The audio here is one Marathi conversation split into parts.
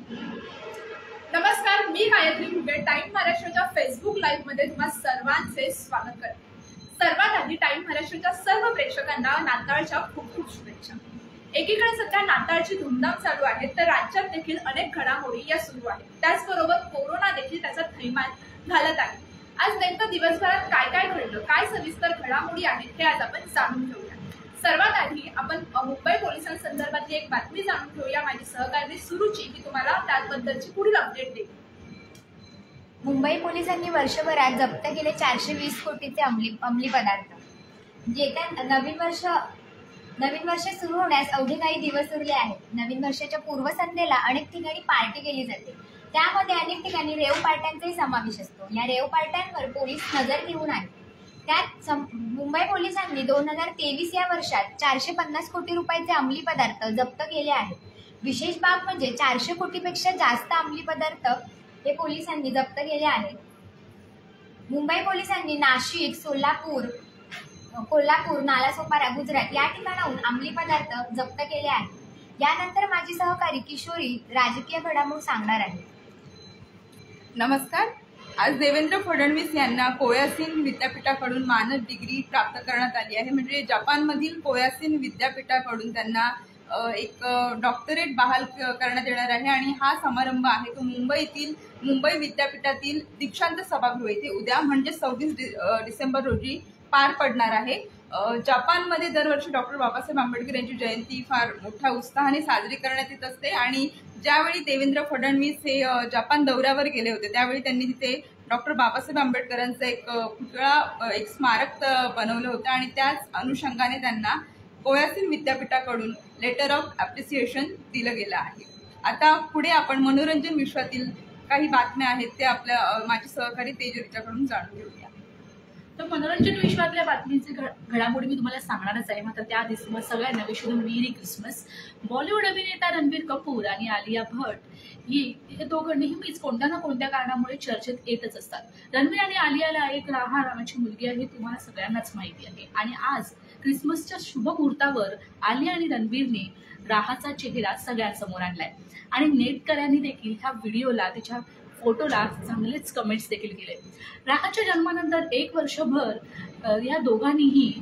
नमस्कार, मी गायत्री मुगे टाइम महाराष्ट्राच्या फेसबुक लाईव्ह मध्ये तुम्हा सर्वांचे स्वागत करते। सर्वात आधी टाइम महाराष्ट्राच्या सर्व प्रेक्षकांना नाताळच्या खूप खूप शुभेच्छा। एकीकडे सध्या नाताळची धूमधाम चालू आहे, तर राज्यात देखील अनेक घडामोडी या सुरू आहेत। त्याचबरोबर कोरोना देखील त्याचा थैमान घालत आहे। आज नेमकं दिवसभरात काय काय घडलं, काय सविस्तर घडामोडी आहेत हे आज आपण जाणून घेऊया। सर्वात आधी आपण मुंबई पोलिसांसंदर्भातली एक बातमी जाणून घेऊया। माझी सहकारी सुरुची मी तुम्हाला त्याबद्दलची पुढील अपडेट देईल। मुंबई पोलिसांनी वर्षभरात जप्त केले 420 कोटीचे अंमली पदार्थ। येत्या नवीन वर्ष सुरू होण्यास अवघे काही दिवस उरले आहेत। नवीन वर्षाच्या पूर्वसंध्येला अनेक ठिकाणी पार्टी केली जाते, त्यामध्ये अनेक ठिकाणी रेव पार्ट्यांचाही समावेश असतो। या रेव पार्ट्यांवर पोलीस नजर ठेवून आहेत। त्यात मुंबई पोलिसांनी 2023 या वर्षात 450 कोटी रुपयाचे अंमली पदार्थ जप्त केले आहेत। विशेष बाब म्हणजे 400 कोटीपेक्षा जास्त अंमली पदार्थ हे पोलिसांनी जप्त केले आहेत। मुंबई पोलिसांनी नाशिक, सोलापूर, कोल्हापूर, नालासोपारा, गुजरात या ठिकाणाहून अंमली पदार्थ जप्त केले आहेत। यानंतर माझी सहकारी किशोरी राजकीय घडामोड सांगणार आहे। नमस्कार, आज देवेंद्र फडणवीस यांना कोयासिन विद्यापीठाकडून मानद डिग्री प्राप्त करण्यात आली आहे। म्हणजे जपानमधील कोयासिन विद्यापीठाकडून त्यांना एक डॉक्टरेट बहाल करण्यात येणार आहे आणि हा समारंभ आहे तो मुंबई विद्यापीठातील दीक्षांत सभागृह येथे उद्या म्हणजे 26 डिसेंबर रोजी पार पडणार आहे। जपानमध्ये दरवर्षी डॉक्टर बाबासाहेब आंबेडकर यांची जयंती फार मोठ्या उत्साहाने साजरी करण्यात येत असते आणि ज्यावेळी देवेंद्र फडणवीस हे जपान दौऱ्यावर गेले होते त्यावेळी त्यांनी तिथे डॉक्टर बाबासाहेब आंबेडकरांचं एक पुतळा, एक स्मारक बनवलं होतं आणि त्याच अनुषंगाने त्यांना कोयासिन विद्यापीठाकडून लेटर ऑफ ॲप्रिसिएशन दिलं गेलं आहे। आता पुढे आपण मनोरंजन विश्वातील काही बातम्या आहेत ते माझे सहकारी तेज यांच्याकडून जाणून घेऊया। तर मनोरंजन विश्वातल्या बातमीचे घडामोडी मी तुम्हाला सांगणारच आहे। मात्र त्याआधी तुम्हाला सगळ्यांना विश मेरी क्रिसमस। बॉलिवूड अभिनेता रणबीर कपूर आणि आलिया भट्ट हे दोघं नेहमीच कोणत्या ना कोणत्या कारणामुळे चर्चेत येतच असतात। रणबीर आणि आलियाला एक राहा नावाची मुलगी आहे, तुम्हाला सगळ्यांनाच माहिती आहे। आणि आज क्रिसमसच्या शुभ मुहूर्तावर आलिया आणि रणबीरने राहाचा चेहरा सगळ्यांसमोर आणलाय आणि नेटकऱ्यांनी देखील ह्या व्हिडिओला, तिच्या फोटोला चांगलेच कमेंट्स देखील केले। राहाच्या जन्मानंतर 1 वर्षभर या दोघांनीही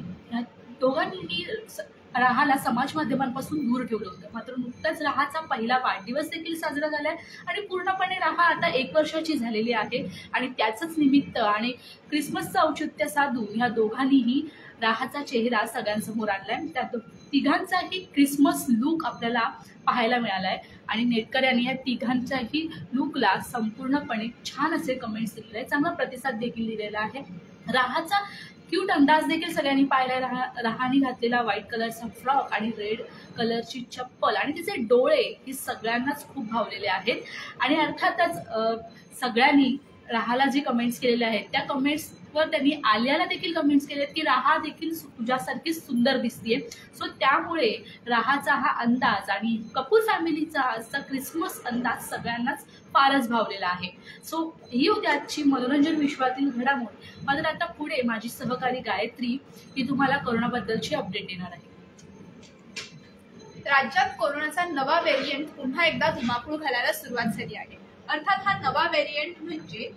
राहाला समाज माध्यमांपासून दूर ठेवलं होतं। मात्र नुकताच राहाचा पहिला वाढदिवस देखील साजरा झालाय आणि पूर्णपणे राहा आता 1 वर्षाची झालेली आहे आणि त्याचंच निमित्त आणि क्रिसमसचं औचित्य साधून ह्या दोघांनीही राहाचा चेहरा सगळ्यांसमोर आणलाय। त्या तिघांचाही क्रिसमस लुक आपल्याला पाहायला मिळालाय आणि नेटकऱ्यांनी या तिघांच्याही लुकला संपूर्णपणे छान असे कमेंट्स दिलेले आहेत, चांगला प्रतिसाद देखील दिलेला आहे। राहाचा क्यूट अंदाज देखील सगळ्यांनी पाहिला। राहाने घातलेला व्हाईट कलरचा फ्रॉक आणि रेड कलरची चप्पल आणि तिचे डोळे हे सगळ्यांनाच खूप भावलेले आहेत। आणि अर्थातच सगळ्यांनी राहाला जे कमेंट्स केलेले आहेत त्या कमेंट्सवर त्यांनी आलियाला देखील कमेंट्स केलेत की राहा देखील तुझ्यासारखी सुंदर दिसतीये। सो त्यामुळे राहाचा हा अंदाज आणि कपूर फॅमिलीचा आजचा क्रिसमस अंदाज सगळ्यांनाच फारच भावलेला आहे। सो ही होती आजची मनोरंजन विश्वातील घडामोड। मात्र आता पुढे माझी सहकारी गायत्री ही तुम्हाला कोरोनाबद्दलची अपडेट देणार आहे। राज्यात कोरोनाचा नवा व्हेरियंट पुन्हा एकदा धुमाकूळ घालायला सुरुवात झाली आहे। अर्थात हा नवा व्हेरियंट म्हणजे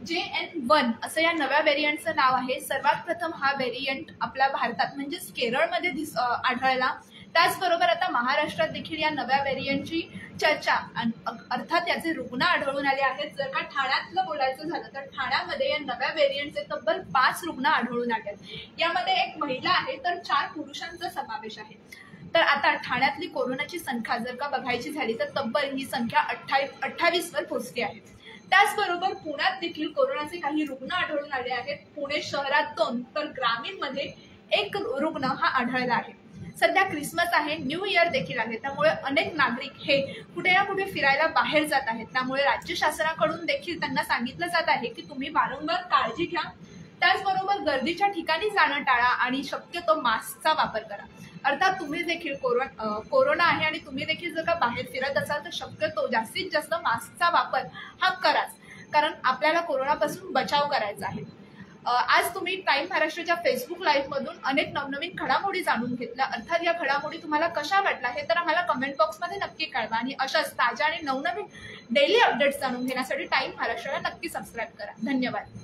JN1 असं या नव्या व्हेरियंटचं नाव आहे। सर्वात प्रथम हा व्हेरियंट आपल्या भारतात म्हणजेच केरळमध्ये आढळला। त्याचबरोबर आता महाराष्ट्रात देखील या नव्या व्हेरियंटची चर्चा अर्थात याचे रुग्ण आढळून आले आहेत। जर का ठाण्यातलं बोलायचं झालं तर ठाण्यामध्ये या नव्या व्हेरियंटचे तब्बल 5 रुग्ण आढळून आले आहेत। यामध्ये 1 महिला आहे तर 4 पुरुषांचा समावेश आहे। तर आता ठाण्यातली कोरोनाची संख्या जर का बघायची झाली तर तब्बल ही संख्या 28 वर पोहोचली आहे। त्याचबरोबर पुण्यात देखील कोरोनाचे काही रुग्ण आढळून आले आहेत। पुणे शहरात 2 तर ग्रामीणमध्ये 1 रुग्ण हा आढळला आहे। सध्या क्रिसमस आहे, न्यू इयर देखील आहे, त्यामुळे अनेक नागरिक हे कुठे ना कुठे फिरायला बाहेर जात आहेत। त्यामुळे राज्य शासनाकडून देखील त्यांना सांगितलं जात आहे की तुम्ही वारंवार काळजी घ्या। त्याचबरोबर गर्दीच्या ठिकाणी जाणं टाळा आणि शक्यतो मास्कचा वापर करा। अर्थात तुम्ही देखील कोरोना आहे आणि तुम्ही देखील जर का बाहेर फिरत असाल तर शक्यतो जास्तीत जास्त मास्कचा वापर हा कराच, कारण आपल्याला कोरोनापासून बचाव करायचा आहे। आज तुम्ही टाइम महाराष्ट्राच्या फेसबुक लाईव्ह मधून अनेक नवनवीन घडामोडी जाणून घेतल्या. अर्थात या घडामोडी तुम्हाला कशा वाटल्या हे तर आम्हाला कमेंट बॉक्समध्ये नक्की कळवा आणि अशाच ताज्या आणि नवनवीन डेली अपडेट्स जाणून घेण्यासाठी टाइम महाराष्ट्राला नक्की सबस्क्राईब करा. धन्यवाद.